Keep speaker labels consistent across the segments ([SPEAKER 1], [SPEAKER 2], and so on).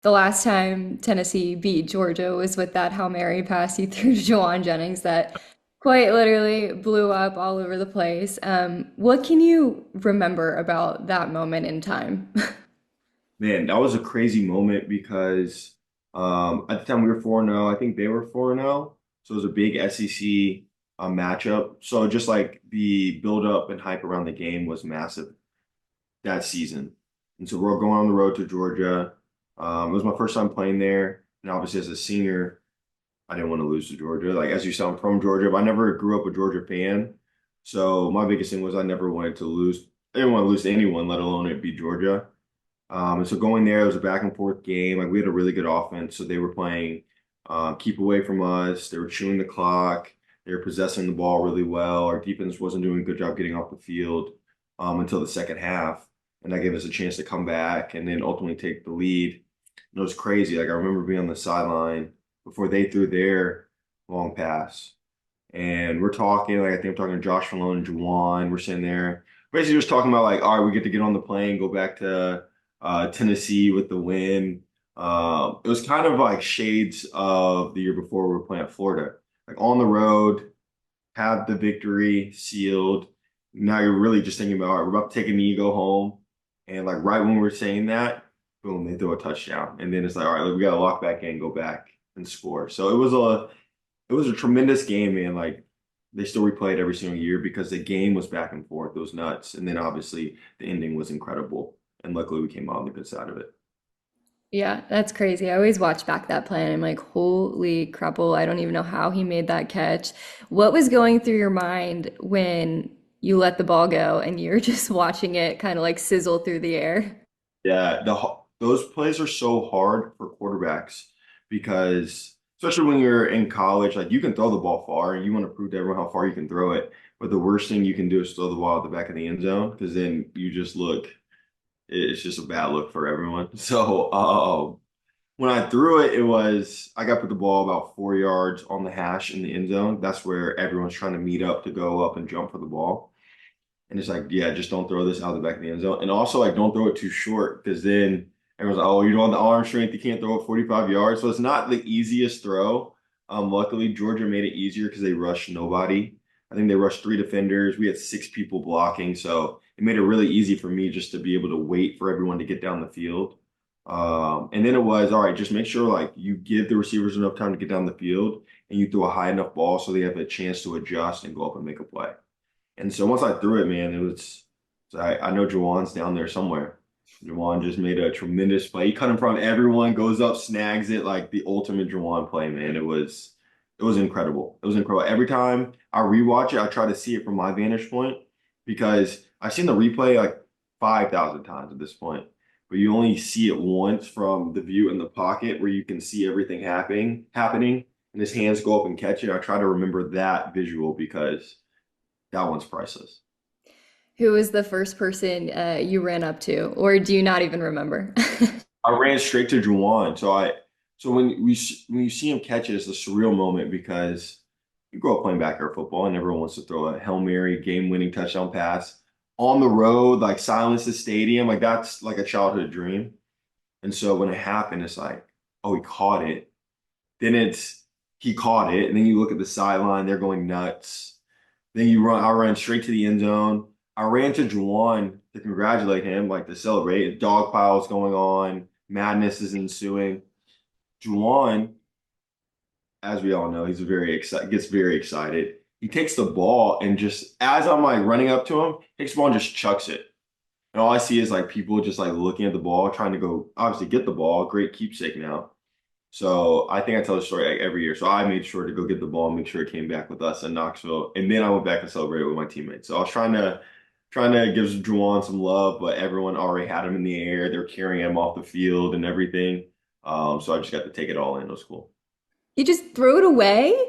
[SPEAKER 1] The last time Tennessee beat Georgia was with that Hail Mary pass he threw to Jawan Jennings that quite literally blew up all over the place. What can you remember about that moment in time?
[SPEAKER 2] Man, that was a crazy moment because at the time we were 4-0. I think they were 4-0. So it was a big SEC matchup. So just like the build up and hype around the game was massive that season. And so we're going on the road to Georgia. It was my first time playing there. And obviously as a senior, I didn't want to lose to Georgia. Like as you said, I'm from Georgia, but I never grew up a Georgia fan. So my biggest thing was I never wanted to lose. I didn't want to lose to anyone, let alone it be Georgia. And so going there, it was a back and forth game. Like we had a really good offense, so they were playing keep away from us. They were chewing the clock. They were possessing the ball really well. Our defense wasn't doing a good job getting off the field until the second half, and that gave us a chance to come back and then ultimately take the lead. And it was crazy. Like I remember being on the sideline before they threw their long pass, and we're talking. Like I think I'm talking to Josh Malone and Juwan. We're sitting there, basically just talking about like, all right, we get to get on the plane, go back to Tennessee with the win. It was kind of like shades of the year before we were playing at Florida, like on the road, have the victory sealed. Now you're really just thinking about, all right, we're about to take a knee, go home, and like right when we're saying that, boom, they throw a touchdown, and then it's like, all right, we got to lock back in, go back and score. So it was a tremendous game, man. Like they still replay it every single year because the game was back and forth. It was nuts. And then obviously the ending was incredible. And luckily we came out on the good side of it.
[SPEAKER 1] Yeah, that's crazy. I always watch back that play and I'm like, holy crapple, I don't even know how he made that catch. What was going through your mind when you let the ball go and you're just watching it kind of like sizzle through the air?
[SPEAKER 2] Yeah, those plays are so hard for quarterbacks because especially when you're in college, like you can throw the ball far and you want to prove to everyone how far you can throw it. But the worst thing you can do is throw the ball at the back of the end zone because then you just look, it's just a bad look for everyone. So when I threw it, I got put the ball about 4 yards on the hash in the end zone. That's where everyone's trying to meet up to go up and jump for the ball. And it's like, yeah, just don't throw this out the back of the end zone. And also, like, don't throw it too short because then everyone's like, oh, you don't have the arm strength. You can't throw it 45 yards. So it's not the easiest throw. Luckily, Georgia made it easier because they rushed nobody. I think they rushed three defenders. We had six people blocking. So it made it really easy for me just to be able to wait for everyone to get down the field. And then it was, all right, just make sure like you give the receivers enough time to get down the field and you throw a high enough ball so they have a chance to adjust and go up and make a play. And so once I threw it, man, it was, so I know Jawan's down there somewhere. Jawan just made a tremendous play. He cut in front of everyone, goes up, snags it, like the ultimate Jawan play, man. It was incredible. It was incredible. Every time I rewatch it, I try to see it from my vantage point because I've seen the replay like 5,000 times at this point, but you only see it once from the view in the pocket where you can see everything happening, and his hands go up and catch it. I try to remember that visual because that one's priceless.
[SPEAKER 1] Who was the first person you ran up to, or do you not even remember?
[SPEAKER 2] I ran straight to Juwan. So when you see him catch it, it's a surreal moment because you grow up playing backyard football and everyone wants to throw a Hail Mary game-winning touchdown pass on the road, like silence the stadium. Like that's like a childhood dream. And so when it happened, it's like, oh, he caught it. Then it's he caught it, and then you look at the sideline, they're going nuts. Then I ran straight to the end zone. I ran to Juwan to congratulate him, like to celebrate. Dog piles going on, madness is ensuing. Juwan, as we all know, gets very excited. He takes the ball and just as I'm like running up to him, takes the ball and just chucks it. And all I see is like people just like looking at the ball, trying to go obviously get the ball. Great keepsake now. So I think I tell the story like every year. So I made sure to go get the ball and make sure it came back with us in Knoxville. And then I went back and celebrated with my teammates. So I was trying to give Juwan some love, but everyone already had him in the air. They're carrying him off the field and everything. So I just got to take it all in. It was cool.
[SPEAKER 1] You just threw it away?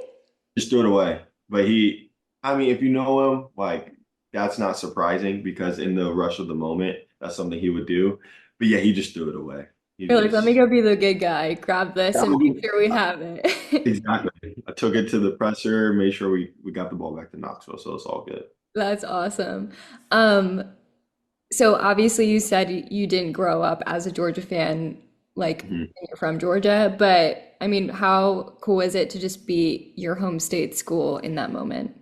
[SPEAKER 2] Just threw it away. But I mean, if you know him, like that's not surprising because in the rush of the moment, that's something he would do. But yeah, he just threw it away. He
[SPEAKER 1] You're like, let me
[SPEAKER 2] just
[SPEAKER 1] go be the good guy, grab this and make sure we have it.
[SPEAKER 2] Exactly. I took it to the presser, made sure we got the ball back to Knoxville, so it's all good.
[SPEAKER 1] That's awesome. Um, so obviously you said you didn't grow up as a Georgia fan. like
[SPEAKER 2] Mhm.
[SPEAKER 1] you're from Georgia, but I mean, how cool is it to just be your home state school in that moment?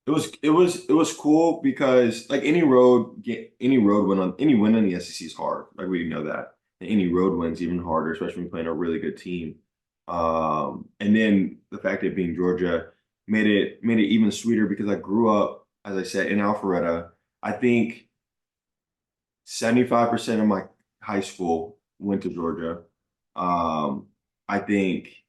[SPEAKER 2] It was cool because like any road win on any win in the SEC is hard. Like we know that. And any road win's even harder, especially when playing a really good team. And then the fact that being Georgia made it even sweeter because I grew up, as I said, in Alpharetta. I think 75% of my high school went to Georgia. I think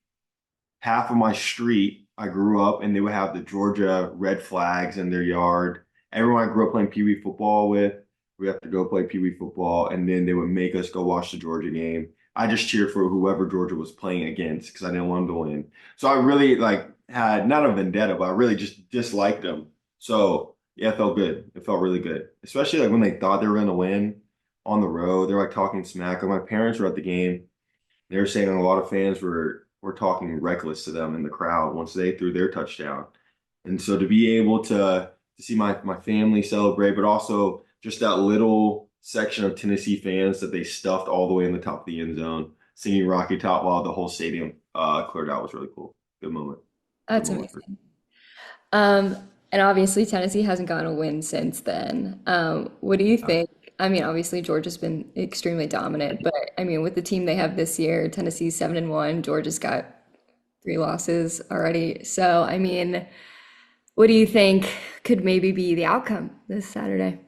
[SPEAKER 2] half of my street, I grew up and they would have the Georgia red flags in their yard. Everyone I grew up playing Pee Wee football with, we have to go play Pee Wee football, and then they would make us go watch the Georgia game. I just cheered for whoever Georgia was playing against because I didn't want them to win. So I really like had not a vendetta, but I really just disliked them. So yeah, it felt good. It felt really good, especially like when they thought they were going to win on the road. They're like talking smack. Like, my parents were at the game. They were saying a lot of fans were talking reckless to them in the crowd once they threw their touchdown. And so to be able to see my family celebrate, but also just that little section of Tennessee fans that they stuffed all the way in the top of the end zone, singing Rocky Top while the whole stadium cleared out was really cool. Good moment. Good
[SPEAKER 1] That's
[SPEAKER 2] moment.
[SPEAKER 1] amazing. Um, and obviously Tennessee hasn't gotten a win since then. What do you think? I mean, obviously Georgia's been extremely dominant, but I mean, with the team they have this year, Tennessee's 7-1, Georgia's got three losses already. So, I mean, what do you think could maybe be the outcome this Saturday?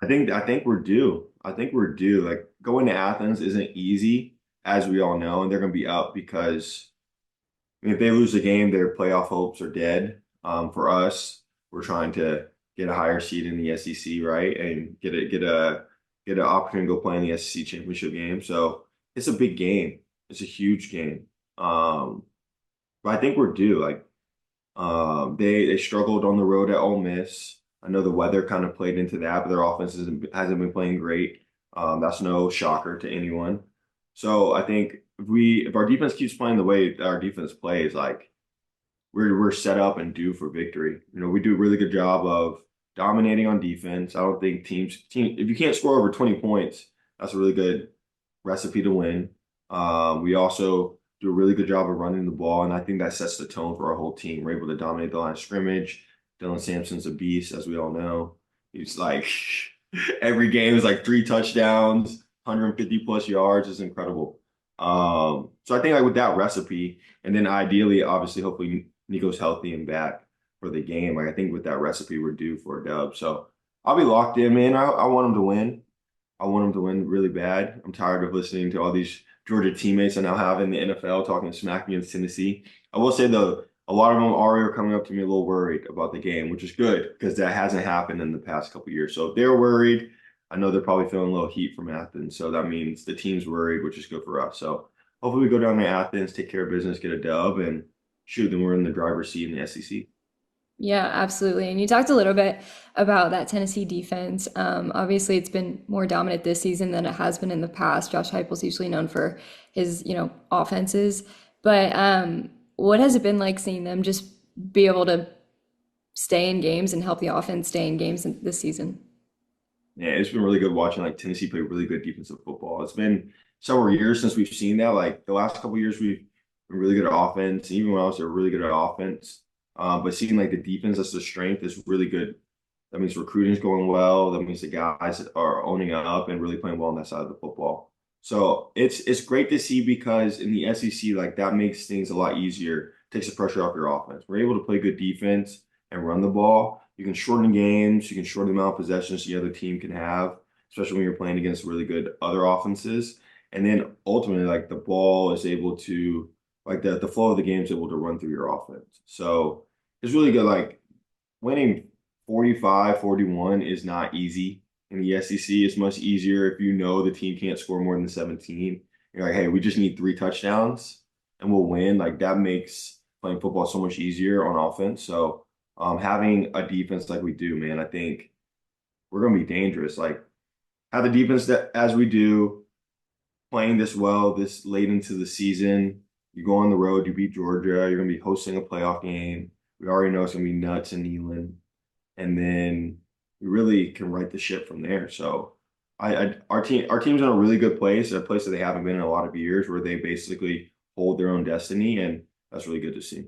[SPEAKER 2] I think we're due. I think we're due. Like going to Athens isn't easy, as we all know, and they're going to be up because I mean, if they lose the game, their playoff hopes are dead. For us, we're trying to get a higher seed in the SEC, right, and get an opportunity to go play in the SEC championship game. So it's a big game. It's a huge game. Um, but I think we're due. Like they struggled on the road at Ole Miss. I know the weather kind of played into that, but their offense hasn't been playing great. That's no shocker to anyone. So I think if our defense keeps playing the way our defense plays, like we're set up and due for victory. You know, we do a really good job of dominating on defense. I don't think team if you can't score over 20 points, that's a really good recipe to win. We also do a really good job of running the ball, and I think that sets the tone for our whole team. We're able to dominate the line of scrimmage. Dylan Sampson's a beast, as we all know. He's like every game is like 3 touchdowns, 150 plus yards is incredible. So I think like with that recipe, and then ideally, obviously, hopefully Nico's healthy and back for the game. Like I think with that recipe, we're due for a dub. So I'll be locked in, man. I want him to win. I want them to win really bad. I'm tired of listening to all these Georgia teammates I now have in the NFL talking smack against Tennessee. I will say though, a lot of them already are coming up to me a little worried about the game, which is good because that hasn't happened in the past couple of years. So if they're worried, I know they're probably feeling a little heat from Athens. So that means the team's worried, which is good for us. So hopefully we go down to Athens, take care of business, get a dub, and shoot, then we're in the driver's seat in the SEC.
[SPEAKER 1] Yeah, absolutely. And you talked a little bit about that Tennessee defense. Obviously, it's been more dominant this season than it has been in the past. Josh Heupel's usually known for his, offenses. But what has it been like seeing them just be able to stay in games and help the offense stay in games this season?
[SPEAKER 2] Yeah, it's been really good watching like Tennessee play really good defensive football. It's been several years since we've seen that. Like the last couple of years, we've been really good at offense. Even when I was there, really good at offense. But seeing like the defense as the strength is really good. That means recruiting's going well. That means the guys are owning up and really playing well on that side of the football. So it's great to see because in the SEC, like that makes things a lot easier, takes the pressure off your offense. We're able to play good defense and run the ball. You can shorten games, you can shorten the amount of possessions the other team can have, especially when you're playing against really good other offenses. And then ultimately, like the ball is able to, like the flow of the game is able to run through your offense. So it's really good. Like winning 45-41 is not easy in the SEC. It's much easier if you know the team can't score more than 17. You're like, hey, we just need 3 touchdowns and we'll win. Like that makes playing football so much easier on offense. So having a defense like we do, man, I think we're gonna be dangerous. Like have the defense that as we do, playing this well this late into the season. You go on the road, you beat Georgia, you're gonna be hosting a playoff game. We already know it's gonna be nuts in Neyland, and then we really can right the ship from there. So our team's in a really good place, a place that they haven't been in a lot of years, where they basically hold their own destiny, and that's really good to see.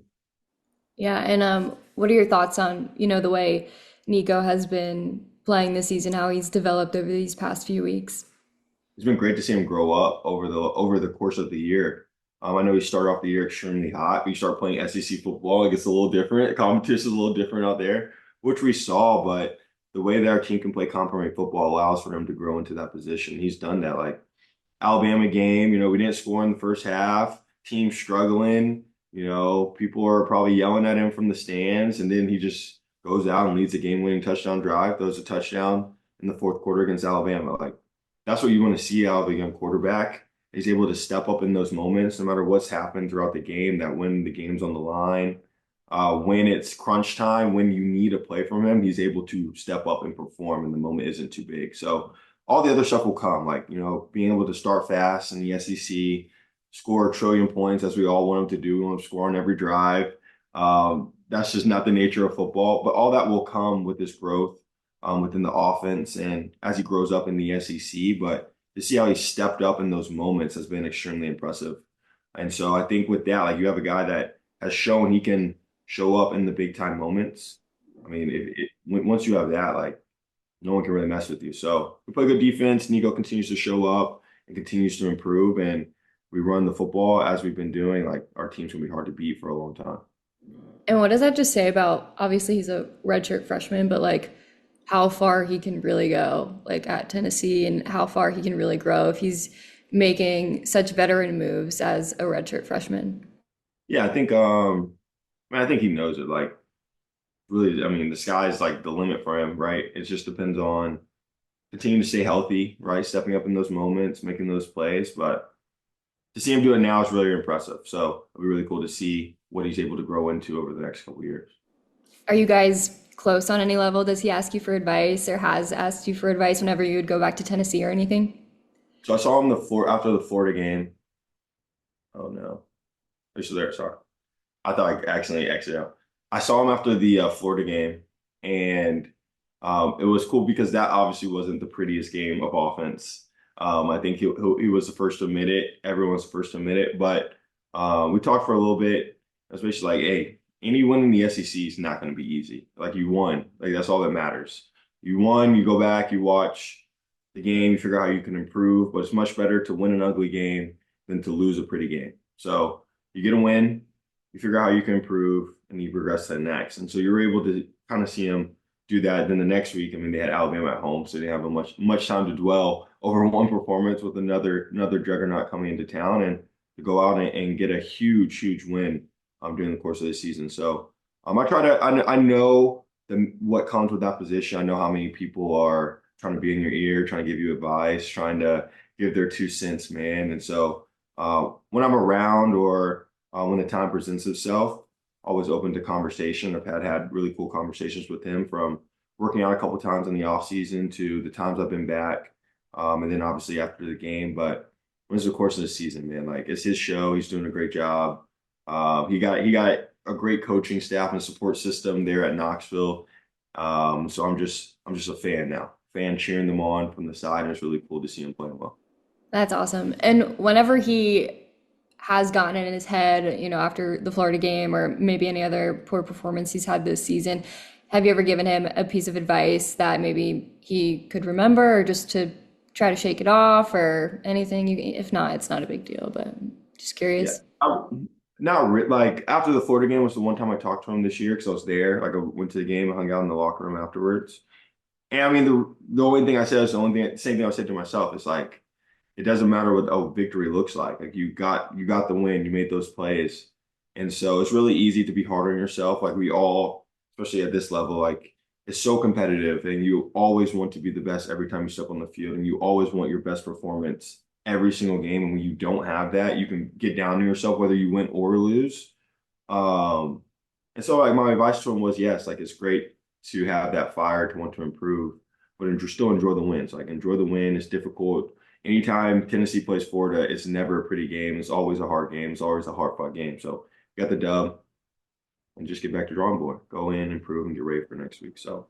[SPEAKER 1] Yeah, and what are your thoughts on, the way Nico has been playing this season, how he's developed over these past few weeks?
[SPEAKER 2] It's been great to see him grow up over the course of the year. I know he started off the year extremely hot. You start playing SEC football, it gets a little different. The competition is a little different out there, which we saw, but the way that our team can play complementary football allows for him to grow into that position. He's done that. Like Alabama game, we didn't score in the first half, team struggling, people are probably yelling at him from the stands, and then he just goes out and leads a game-winning touchdown drive, throws a touchdown in the fourth quarter against Alabama. Like that's what you want to see out of a young quarterback. He's able to step up in those moments, no matter what's happened throughout the game, that when the game's on the line, when it's crunch time, when you need a play from him, he's able to step up and perform, and the moment isn't too big. So all the other stuff will come, like, being able to start fast in the SEC, score a trillion points as we all want him to do. We want him to score on every drive. That's just not the nature of football, but all that will come with his growth within the offense and as he grows up in the SEC. But to see how he stepped up in those moments has been extremely impressive. And so I think with that, like you have a guy that has shown he can show up in the big time moments. I mean, once you have that, like no one can really mess with you. So we play good defense. Nico continues to show up and continues to improve, and we run the football as we've been doing. Like our team's gonna be hard to beat for a long time.
[SPEAKER 1] And what does that just say about, obviously he's a redshirt freshman, but like how far he can really go, like at Tennessee, and how far he can really grow if he's making such veteran moves as a redshirt freshman?
[SPEAKER 2] Yeah, I think he knows it. Like really, I mean, the sky's like the limit for him, right? It just depends on continuing to stay healthy, right? Stepping up in those moments, making those plays. But to see him do it now is really impressive. So it'll be really cool to see what he's able to grow into over the next couple of years.
[SPEAKER 1] Are you guys close on any level? Does he ask you for advice or has asked you for advice whenever you would go back to Tennessee or anything?
[SPEAKER 2] So I saw him the floor after the Florida game. Oh no, are you still there? Sorry, I thought I accidentally exited out. I saw him after the Florida game, and it was cool because that obviously wasn't the prettiest game of offense. I think he was the first to admit it. Everyone's the first to admit it. But we talked for a little bit. I was basically like, hey, any win in the SEC is not going to be easy. Like you won. Like that's all that matters. You won, you go back, you watch the game, you figure out how you can improve. But it's much better to win an ugly game than to lose a pretty game. So you get a win, you figure out how you can improve, and you progress to the next. And so you're able to kind of see him do that. Then the next week, I mean, they had Alabama at home, so they didn't have a much time to dwell over one performance with another juggernaut coming into town, and to go out and get a huge win during the course of the season. So I know what comes with that position. I know how many people are trying to be in your ear, trying to give you advice, trying to give their 2 cents, man. And so when I'm around or when the time presents itself, always open to conversation. I've had really cool conversations with him, from working out a couple times in the off season to the times I've been back, and then obviously after the game. But when it's the course of the season, man, like it's his show. He's doing a great job. He got a great coaching staff and support system there at Knoxville. So I'm just a fan now, fan cheering them on from the side, and it's really cool to see him playing well.
[SPEAKER 1] That's awesome. And whenever he has gotten it in his head, after the Florida game or maybe any other poor performance he's had this season, have you ever given him a piece of advice that maybe he could remember or just to try to shake it off or anything? If not, it's not a big deal, but just
[SPEAKER 2] Yeah.
[SPEAKER 1] curious.
[SPEAKER 2] Like after the Florida game was the one time I talked to him this year because I was there. Like I went to the game and hung out in the locker room afterwards. And I mean, the only thing I said is same thing I said to myself. It's like it doesn't matter what a victory looks like. Like you got the win, you made those plays, and so it's really easy to be hard on yourself. Like we all, especially at this level, like it's so competitive, and you always want to be the best every time you step on the field, and you always want your best performance every single game. And when you don't have that, you can get down on yourself whether you win or lose. Um, and so like my advice to him was, yes, like it's great to have that fire to want to improve, but still enjoy the wins. Like enjoy the win. It's difficult. Anytime Tennessee plays Florida, it's never a pretty game. It's always a hard game. It's always a hard fought game. So you got the dub and just get back to drawing board. Go in, improve, and get ready for next week. So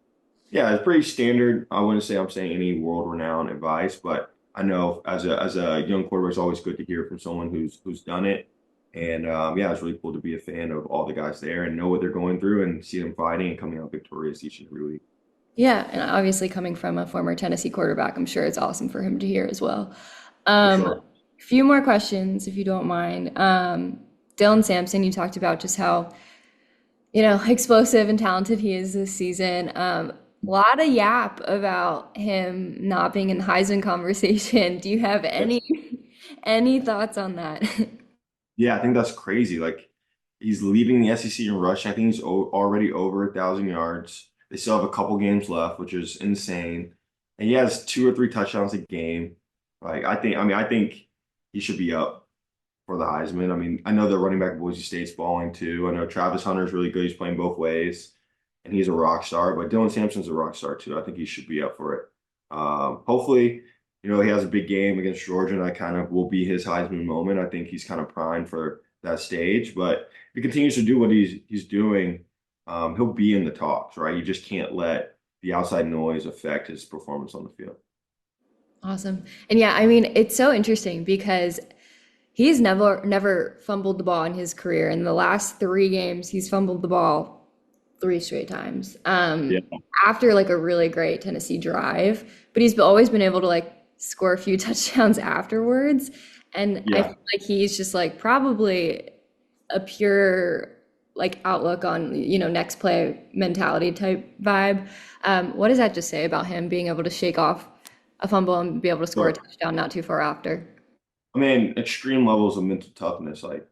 [SPEAKER 2] Yeah, it's pretty standard. I wouldn't say I'm saying any world-renowned advice, but I know as a young quarterback, it's always good to hear from someone who's done it. And yeah, it's really cool to be a fan of all the guys there and know what they're going through and see them fighting and coming out victorious each and every week.
[SPEAKER 1] Yeah, and obviously coming from a former Tennessee quarterback, I'm sure it's awesome for him to hear as well.
[SPEAKER 2] For
[SPEAKER 1] Um,
[SPEAKER 2] sure.
[SPEAKER 1] few more questions, if you don't mind. Dylan Sampson, you talked about just how, explosive and talented he is this season. A lot of yap about him not being in the Heisman conversation. Do you have
[SPEAKER 2] Yes.
[SPEAKER 1] any thoughts on that?
[SPEAKER 2] Yeah, I think that's crazy. Like he's leading the SEC in rushing. I think he's already over 1,000 yards. They still have a couple games left, which is insane. And he has 2 or 3 touchdowns a game. Like I think he should be up for the Heisman. I mean, I know the running back at Boise State's balling too. I know Travis Hunter's really good. He's playing both ways, and he's a rock star. But Dylan Sampson's a rock star too. I think he should be up for it. Hopefully, he has a big game against Georgia, and that kind of will be his Heisman moment. I think he's kind of primed for that stage. But if he continues to do what he's doing, he'll be in the talks, right? You just can't let the outside noise affect his performance on the field.
[SPEAKER 1] Awesome. And yeah, I mean, it's so interesting because he's never fumbled the ball in his career. In the last 3 games, he's fumbled the ball 3 straight times.
[SPEAKER 2] Yeah.
[SPEAKER 1] After like a really great Tennessee drive, but he's always been able to like score a few touchdowns afterwards. And I
[SPEAKER 2] Yeah.
[SPEAKER 1] feel like he's just like probably a pure like outlook on, next play mentality type vibe. What does that just say about him being able to shake off a fumble and be able to score a
[SPEAKER 2] Sure.
[SPEAKER 1] touchdown not too far after?
[SPEAKER 2] I mean, extreme levels of mental toughness. Like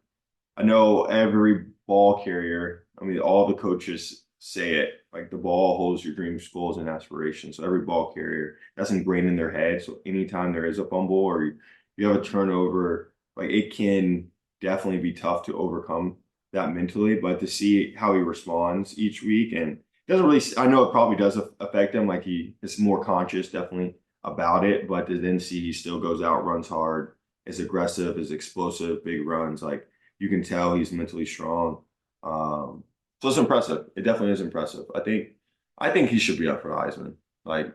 [SPEAKER 2] I know every ball carrier, I mean, all the coaches say it, like the ball holds your dreams, goals, and aspirations. So every ball carrier, that's ingrained in their head. So anytime there is a fumble or you have a turnover, like it can definitely be tough to overcome that mentally. But to see how he responds each week and doesn't really, I know it probably does affect him. Like he is more conscious, definitely about it. But to then see he still goes out, runs hard, is aggressive, is explosive, big runs, like you can tell he's mentally strong. So it's impressive. It definitely is impressive. I think he should be up for Heisman. Like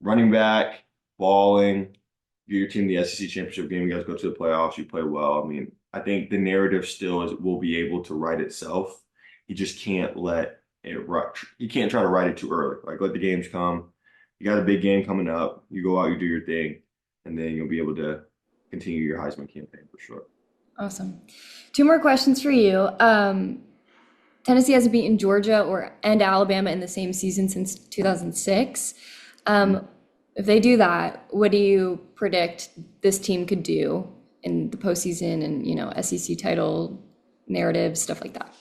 [SPEAKER 2] running back, balling, get your team the SEC championship game. You guys go to the playoffs. You play well. I mean, I think the narrative still is will be able to write itself. You just can't let it rush. You can't try to write it too early. Like let the games come. You got a big game coming up. You go out, you do your thing, and then you'll be able to continue your Heisman campaign for sure.
[SPEAKER 1] Awesome. Two more questions for you. Tennessee hasn't beaten Georgia and Alabama in the same season since 2006. If they do that, what do you predict this team could do in the postseason and, SEC title narrative, stuff like that?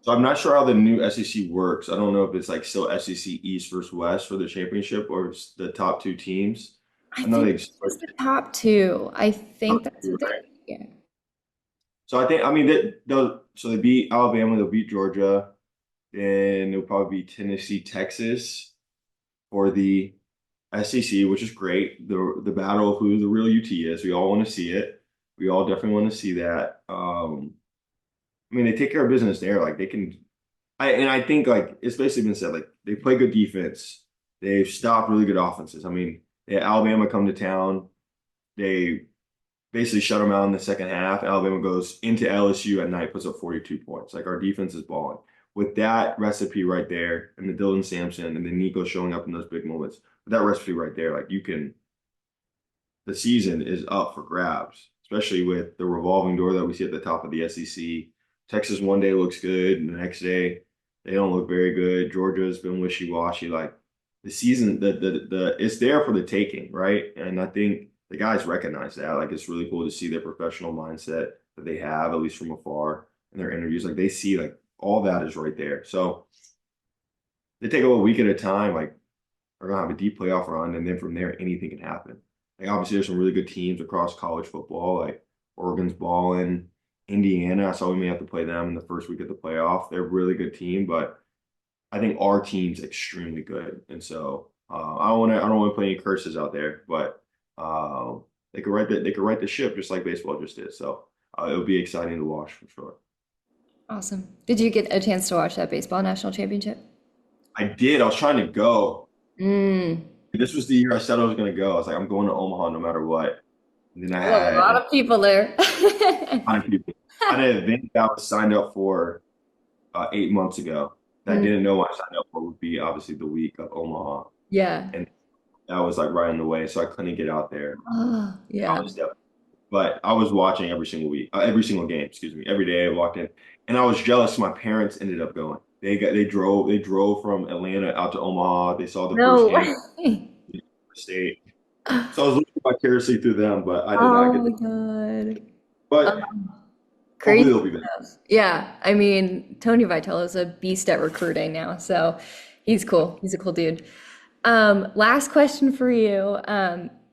[SPEAKER 2] So I'm not sure how the new SEC works. I don't know if it's like still SEC East versus West for the championship or it's the top 2 teams.
[SPEAKER 1] I
[SPEAKER 2] I know
[SPEAKER 1] think
[SPEAKER 2] they
[SPEAKER 1] it's just
[SPEAKER 2] split
[SPEAKER 1] the top two. I think
[SPEAKER 2] top
[SPEAKER 1] that's
[SPEAKER 2] two,
[SPEAKER 1] what they,
[SPEAKER 2] right?
[SPEAKER 1] yeah.
[SPEAKER 2] So I think I mean they beat Alabama, they'll beat Georgia, and they'll probably beat Tennessee, Texas for the SEC, which is great. The battle of who the real UT is. We all want to see it. We all definitely want to see that. I mean, they take care of business there. Like they can I think like it's basically been said, like they play good defense. They've stopped really good offenses. I mean, they had Alabama come to town. They basically shut them out in the second half. Alabama goes into LSU at night, puts up 42 points. Like our defense is balling. With that recipe right there, and the Dylan Sampson and the Nico showing up in those big moments, with that recipe right there, like the season is up for grabs, especially with the revolving door that we see at the top of the SEC. Texas one day looks good, and the next day they don't look very good. Georgia's been wishy-washy. Like the season, the it's there for the taking, right? And I think the guys recognize that. Like it's really cool to see their professional mindset that they have, at least from afar, in their interviews. Like they see like all that is right there. So they take a week at a time. Like are gonna have a deep playoff run, and then from there anything can happen. Like obviously, there's some really good teams across college football. Like Oregon's balling, Indiana. I saw we may have to play them in the first week of the playoff. They're a really good team, but I think our team's extremely good, and so I don't want to put any curses out there, but they could right the ship just like baseball just did. So it'll be exciting to watch for sure.
[SPEAKER 1] Awesome. Did you get a chance to watch that baseball national championship?
[SPEAKER 2] I did. I was trying to go.
[SPEAKER 1] Mm.
[SPEAKER 2] This was the year I said I was going to go. I was like, I'm going to Omaha no matter what. And then I
[SPEAKER 1] I love a lot
[SPEAKER 2] had
[SPEAKER 1] of people there.
[SPEAKER 2] a ton of people. I had an event that I was signed up for 8 months ago that I
[SPEAKER 1] Mm,
[SPEAKER 2] didn't know I signed up for would be obviously the week of Omaha.
[SPEAKER 1] yeah.
[SPEAKER 2] And that was like right in the way. So I couldn't get out there.
[SPEAKER 1] Oh,
[SPEAKER 2] I
[SPEAKER 1] yeah.
[SPEAKER 2] was definitely, but I was watching every single week, every single game, excuse me, every day I walked in. And I was jealous. My parents ended up going. They drove from Atlanta out to Omaha. They saw the Bruce
[SPEAKER 1] No
[SPEAKER 2] game
[SPEAKER 1] way.
[SPEAKER 2] state. So I was looking vicariously through them, but I did not
[SPEAKER 1] Oh
[SPEAKER 2] get
[SPEAKER 1] my
[SPEAKER 2] there.
[SPEAKER 1] God.
[SPEAKER 2] But hopefully
[SPEAKER 1] Crazy
[SPEAKER 2] they'll be back.
[SPEAKER 1] stuff. Yeah, I mean, Tony Vitello's a beast at recruiting now, so he's cool. He's a cool dude. Last question for you.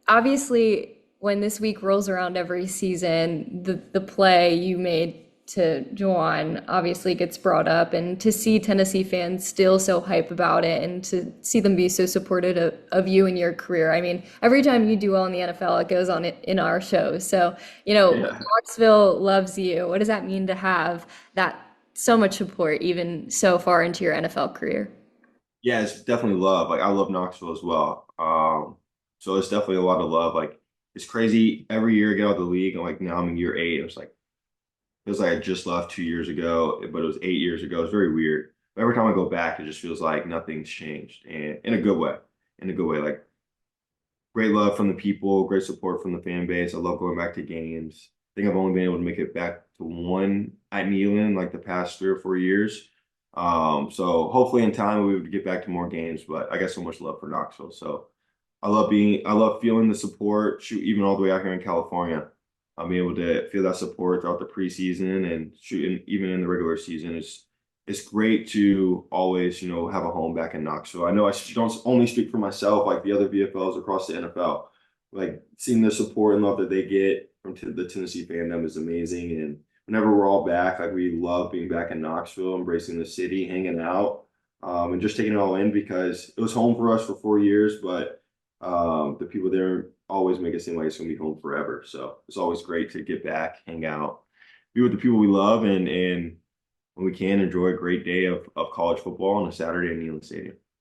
[SPEAKER 1] Obviously, when this week rolls around every season, the play you made to Juwan obviously gets brought up, and to see Tennessee fans still so hype about it, and to see them be so supportive of you and your career. I mean, every time you do well in the NFL, it goes on in our show. So,
[SPEAKER 2] Yeah.
[SPEAKER 1] Knoxville loves you. What does that mean to have that so much support, even so far into your NFL career?
[SPEAKER 2] Yeah, it's definitely love. Like I love Knoxville as well. So it's definitely a lot of love. Like it's crazy. Every year I get out of the league. And like now I'm in year 8. It feels like I just left 2 years ago, but it was 8 years ago. It's very weird. But every time I go back, it just feels like nothing's changed. And in a good way. In a good way. Like great love from the people, great support from the fan base. I love going back to games. I think I've only been able to make it back to one at Neyland like the past 3 or 4 years. So hopefully in time we would get back to more games, but I got so much love for Knoxville. So I love feeling the support, shoot, even all the way out here in California. I'm able to feel that support throughout the preseason and shooting even in the regular season. It's great to always, have a home back in Knoxville. I know I don't only speak for myself, like the other VFLs across the NFL. Like seeing the support and love that they get from the Tennessee fandom is amazing. And whenever we're all back, like we love being back in Knoxville, embracing the city, hanging out, and just taking it all in because it was home for us for 4 years, but the people there always make it seem like it's gonna be home forever. So it's always great to get back, hang out, be with the people we love, and when we can enjoy a great day of college football on a Saturday in Neyland Stadium.